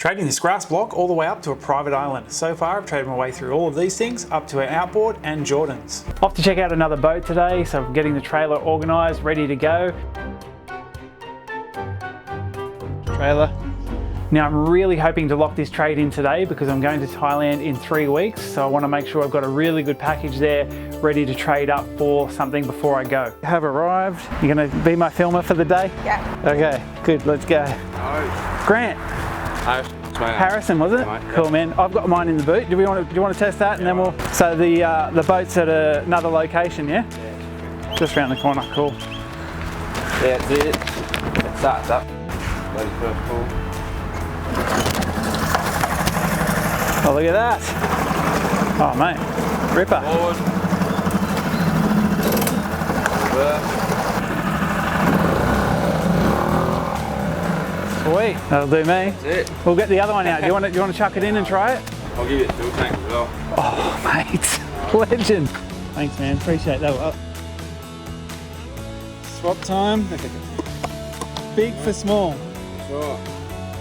Trading this grass block all the way up to a private island. So far I've traded my way through all of these things up to an outboard and Jordans. Off to check out another boat today, so I'm getting the trailer organised, ready to go. Trailer. Now I'm really hoping to lock this trade in today because I'm going to Thailand in 3 weeks, so I want to make sure I've got a really good package there ready to trade up for something before I go. Have arrived. You're going to be my filmer for the day? Yeah. Okay, good, let's go. No. Grant. Harrison, was it? Yeah, cool, man. I've got mine in the boot. Do you want to test that, and then we'll? So the boat's at another location, yeah? Yeah. Just around the corner. Cool. Yeah, that's it. It starts up. Ready first pull. Oh, look at that. Oh, mate. Ripper. Forward. Reverse. Sweet. That'll do me. That's it. We'll get the other one out. Do you want to chuck it in and try it? I'll give you a fuel tank as well. Oh, mate. Legend. Thanks, man. Appreciate that. Well, swap time. Big for small. Sure.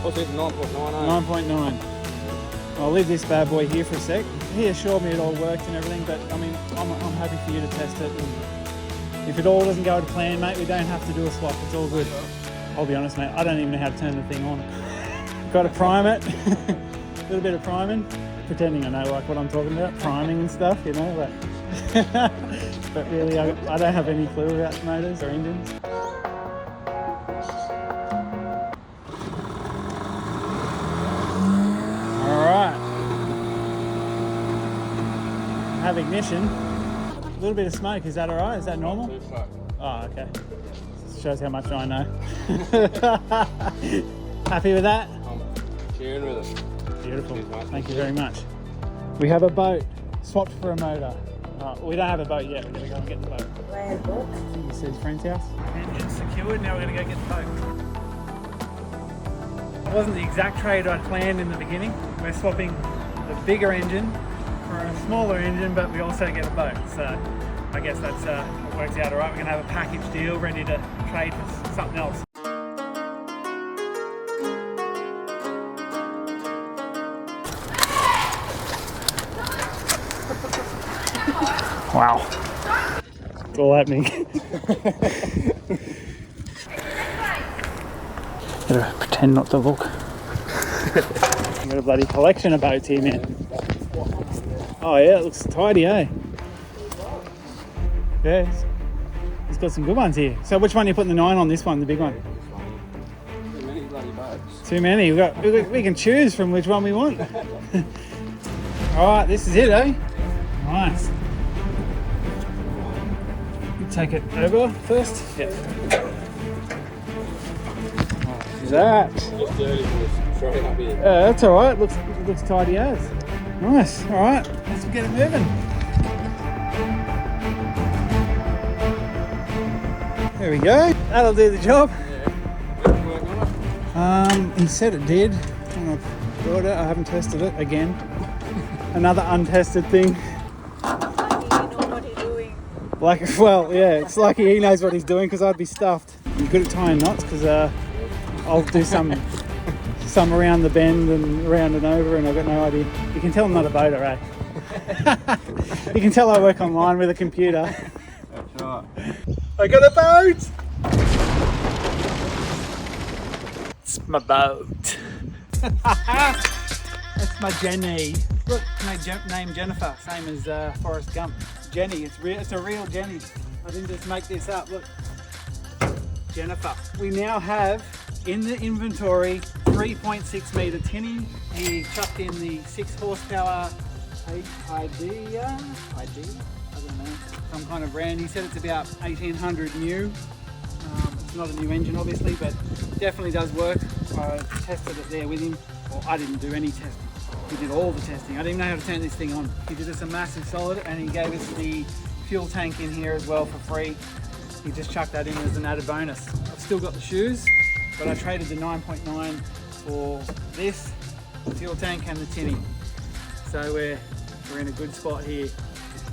What's this? 9.9? 9.9. I'll leave this bad boy here for a sec. He assured me it all worked and everything, but I mean, I'm happy for you to test it. And if it all doesn't go to plan, mate, we don't have to do a swap. It's all good. I'll be honest, mate, I don't even know how to turn the thing on. Got to prime it. A little bit of priming. Pretending I know like what I'm talking about, priming and stuff, you know, but really I don't have any clue about motors or engines. Alright. Have ignition. A little bit of smoke, is that alright? Is that normal? Oh, okay. Shows how much I know. Happy with that? I'm cheering with it. Beautiful. Thank you very much. We have a boat swapped for a motor. We don't have a boat yet. We're going to go and get the boat. I think this is friend's house. Engine's secured. Now we're going to go get the boat. It wasn't the exact trade I'd planned in the beginning. We're swapping the bigger engine for a smaller engine, but we also get a boat. So I guess that's it works out all right. We're going to have a package deal ready to trade for something else. Wow. It's all happening. Better pretend not to look. I've got a bloody collection of boats here, man. Oh yeah, it looks tidy, eh? Yeah, he's got some good ones here. So which one are you putting the 9 on? This one, the big one? Too many bloody boats. Too many. We can choose from which one we want. Alright, this is it, eh? Nice. You take it over first? Yeah. What's that? Just dirty for this. Straight up here. That's alright. Looks tidy as. Nice. Alright, let's get it moving. There we go. That'll do the job. Yeah. He said it did. When I brought it, I haven't tested it again. Another untested thing. You know what he's doing. Like, well, yeah, it's lucky he knows what he's doing because I'd be stuffed. I'm good at tying knots because I'll do some around the bend and around and over, and I've got no idea. You can tell I'm not a boater, eh? You can tell I work online with a computer. That's right. I got a boat! It's my boat. That's my Jenny. Look, name Jennifer, same as Forrest Gump. Jenny, it's a real Jenny. I didn't just make this up, look. Jennifer. We now have in the inventory 3.6 metre tinny. He chucked in the 6 horsepower ID, I don't know, some kind of brand. He said it's about 1800 new. It's not a new engine obviously, but definitely does work. I tested it there with him. Well, I didn't do any testing. He did all the testing. I didn't even know how to turn this thing on. He did us a massive solid, and he gave us the fuel tank in here as well for free. He just chucked that in as an added bonus. I've still got the shoes, but I traded the 9.9 for this, the fuel tank and the tinny. So we're in a good spot here.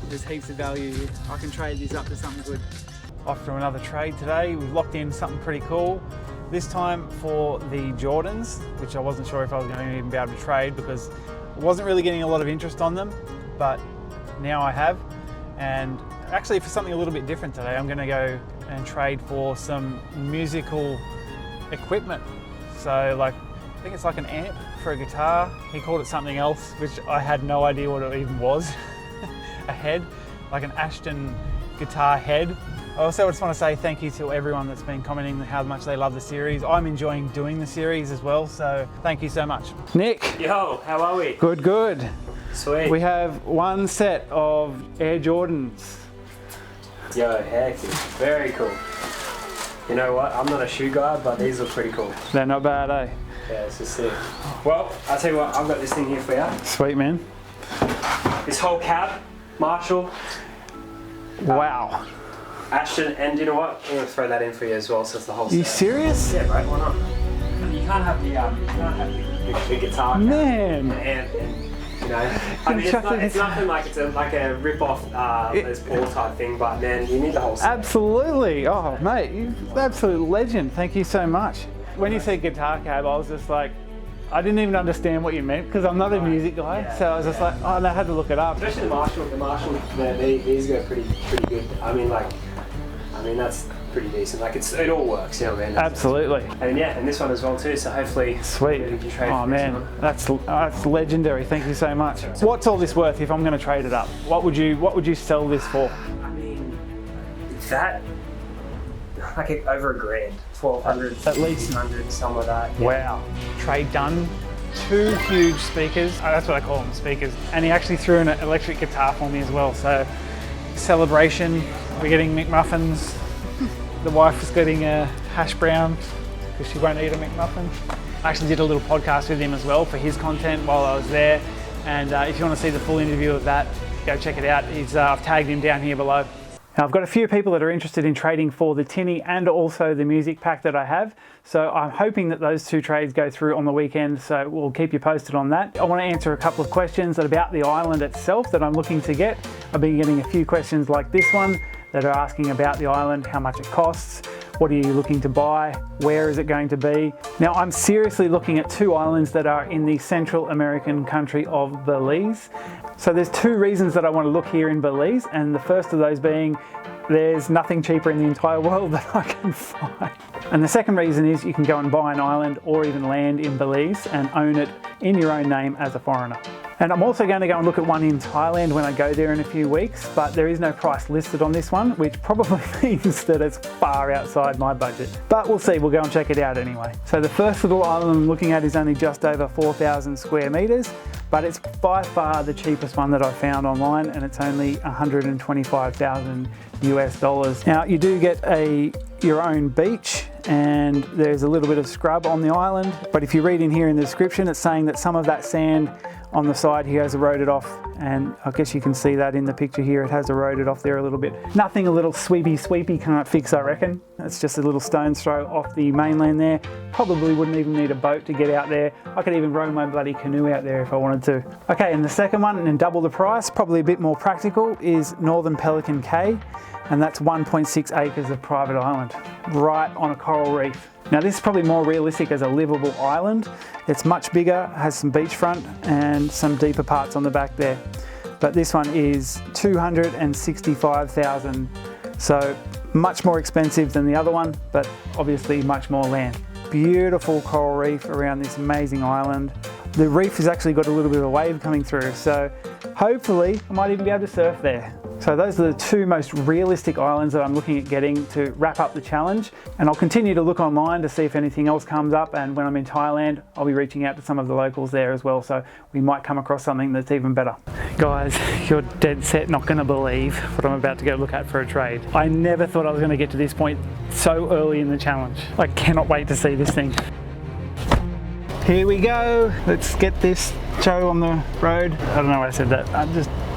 There's heaps of value here. I can trade this up to something good. Off to another trade today. We've locked in something pretty cool. This time for the Jordans, which I wasn't sure if I was going to even be able to trade because I wasn't really getting a lot of interest on them, but now I have. And actually for something a little bit different today, I'm going to go and trade for some musical equipment. So like, I think it's like an amp for a guitar. He called it something else, which I had no idea what it even was. A head, like an Ashton guitar head. I also just want to say thank you to everyone that's been commenting how much they love the series. I'm enjoying doing the series as well, so thank you so much. Nick. Yo, how are we? Good, good. Sweet. We have one set of Air Jordans. Yo, heck, very cool. You know what? I'm not a shoe guy, but these are pretty cool. They're not bad, eh? Yeah, this is sick. Well, I'll tell you what, I've got this thing here for you. Sweet, man. This whole cab, Marshall. Wow. Ashton, and you know what? I'm gonna throw that in for you as well, so it's the whole set. You serious? Yeah, bro, why not? You can't have the guitar cab Man. and you know, I mean, it's nothing like it's like a rip-off Les Paul type thing, but man, you need the whole set. Absolutely. Oh, mate, you're an absolute legend. Thank you so much. When you said guitar cab, I was just like, I didn't even understand what you meant because I'm not a music guy. Yeah, so I was just like, oh, and I had to look it up. Especially the Marshall, these go pretty good. I mean, that's pretty decent. Like it all works, you know what I mean? Absolutely. And yeah, and this one as well too. So hopefully, Sweet. we can trade Oh for this man, one. that's legendary. Thank you so much. What's all this worth if I'm going to trade it up? What would you sell this for? I mean, that like over $1,000, 1,200, At least. 1,600, something like that. Yeah. Wow. Trade done. 2 huge speakers. Oh, that's what I call them, speakers. And he actually threw in an electric guitar for me as well. So celebration. We're getting McMuffins. The wife was getting a hash brown because she won't eat a McMuffin. I actually did a little podcast with him as well for his content while I was there. And if you want to see the full interview of that, go check it out. I've tagged him down here below. Now, I've got a few people that are interested in trading for the tinny and also the music pack that I have. So I'm hoping that those 2 trades go through on the weekend. So we'll keep you posted on that. I want to answer a couple of questions about the island itself that I'm looking to get. I've been getting a few questions like this one that are asking about the island, how much it costs, what are you looking to buy, where is it going to be. Now, I'm seriously looking at 2 islands that are in the Central American country of Belize. So there's 2 reasons that I want to look here in Belize, and the first of those being there's nothing cheaper in the entire world that I can find. And the second reason is you can go and buy an island or even land in Belize and own it in your own name as a foreigner. And I'm also going to go and look at one in Thailand when I go there in a few weeks, but there is no price listed on this one, which probably means that it's far outside my budget. But we'll see, we'll go and check it out anyway. So the first little island I'm looking at is only just over 4,000 square meters, but it's by far the cheapest one that I found online, and it's only 125,000 US dollars. Now you do get your own beach, and there's a little bit of scrub on the island, but if you read in here in the description, it's saying that some of that sand on the side here has eroded off, and I guess you can see that in the picture here. It has eroded off there a little bit. Nothing a little sweepy can't fix, I reckon. It's just a little stone's throw off the mainland there. Probably wouldn't even need a boat to get out there. I could even row my bloody canoe out there if I wanted to. Okay, and the second one, and double the price, probably a bit more practical, is Northern Pelican Cay, and that's 1.6 acres of private island, right on a coral reef. Now this is probably more realistic as a livable island. It's much bigger, has some beachfront and some deeper parts on the back there. But this one is 265,000, so much more expensive than the other one, but obviously much more land. Beautiful coral reef around this amazing island. The reef has actually got a little bit of a wave coming through, so hopefully I might even be able to surf there. So those are the 2 most realistic islands that I'm looking at getting to wrap up the challenge. And I'll continue to look online to see if anything else comes up. And when I'm in Thailand, I'll be reaching out to some of the locals there as well. So we might come across something that's even better. Guys, you're dead set not gonna believe what I'm about to go look at for a trade. I never thought I was gonna get to this point so early in the challenge. I cannot wait to see this thing. Here we go. Let's get this show on the road. I don't know why I said that.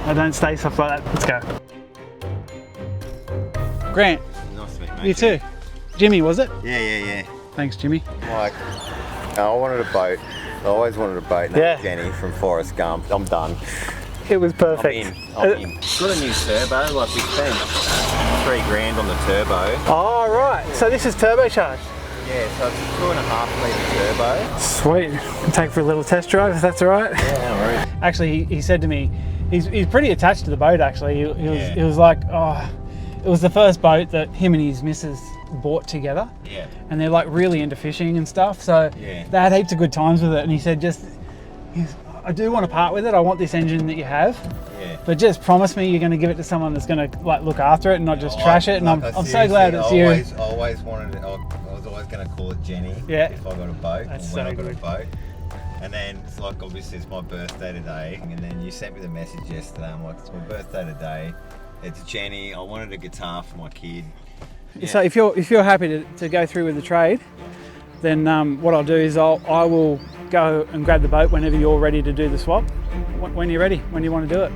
I don't say stuff like that. Let's go. Grant. Nice to meet you, mate. You too. Jimmy, was it? Yeah. Thanks, Jimmy. Like, I wanted a boat. I always wanted a boat. Yeah. Jenny from Forrest Gump. I'm done. It was perfect. I'm in. Got a new turbo. Like, we spent $3 grand on the turbo. Oh, right. So this is turbocharged. Yeah, so it's a 2.5 litre turbo. Sweet. Take for a little test drive if that's all right. Yeah, no worries. Actually, he said to me, he's pretty attached to the boat actually. He was like, oh, it was the first boat that him and his missus bought together. Yeah. And they're like really into fishing and stuff. So Yeah. they had heaps of good times with it. And he said, I do want to part with it. I want this engine that you have. Yeah. But just promise me you're going to give it to someone that's going to like look after it and not just trash it. And Like, I'm so glad it's you. I always wanted it. I was always going to call it Jenny. Yeah. If I got a boat. That's or when so I got good. a boat. And then it's like obviously it's my birthday today. And then you sent me the message yesterday. I'm like, it's my birthday today. It's Jenny. I wanted a guitar for my kid. Yeah. So if you're happy to go through with the trade, then what I'll do is I will go and grab the boat whenever you're ready to do the swap. When you're ready, when you want to do it.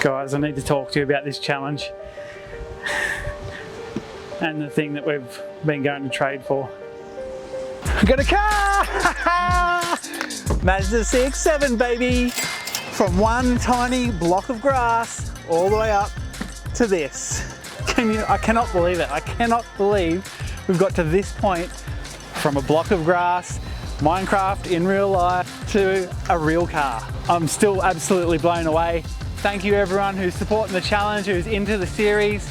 Guys, I need to talk to you about this challenge and the thing that we've been going to trade for. I got a car! Mazda 6-7, baby! From one tiny block of grass all the way up to this. I cannot believe it. I cannot believe we've got to this point from a block of grass, Minecraft in real life, to a real car. I'm still absolutely blown away. Thank you everyone who's supporting the challenge, who's into the series.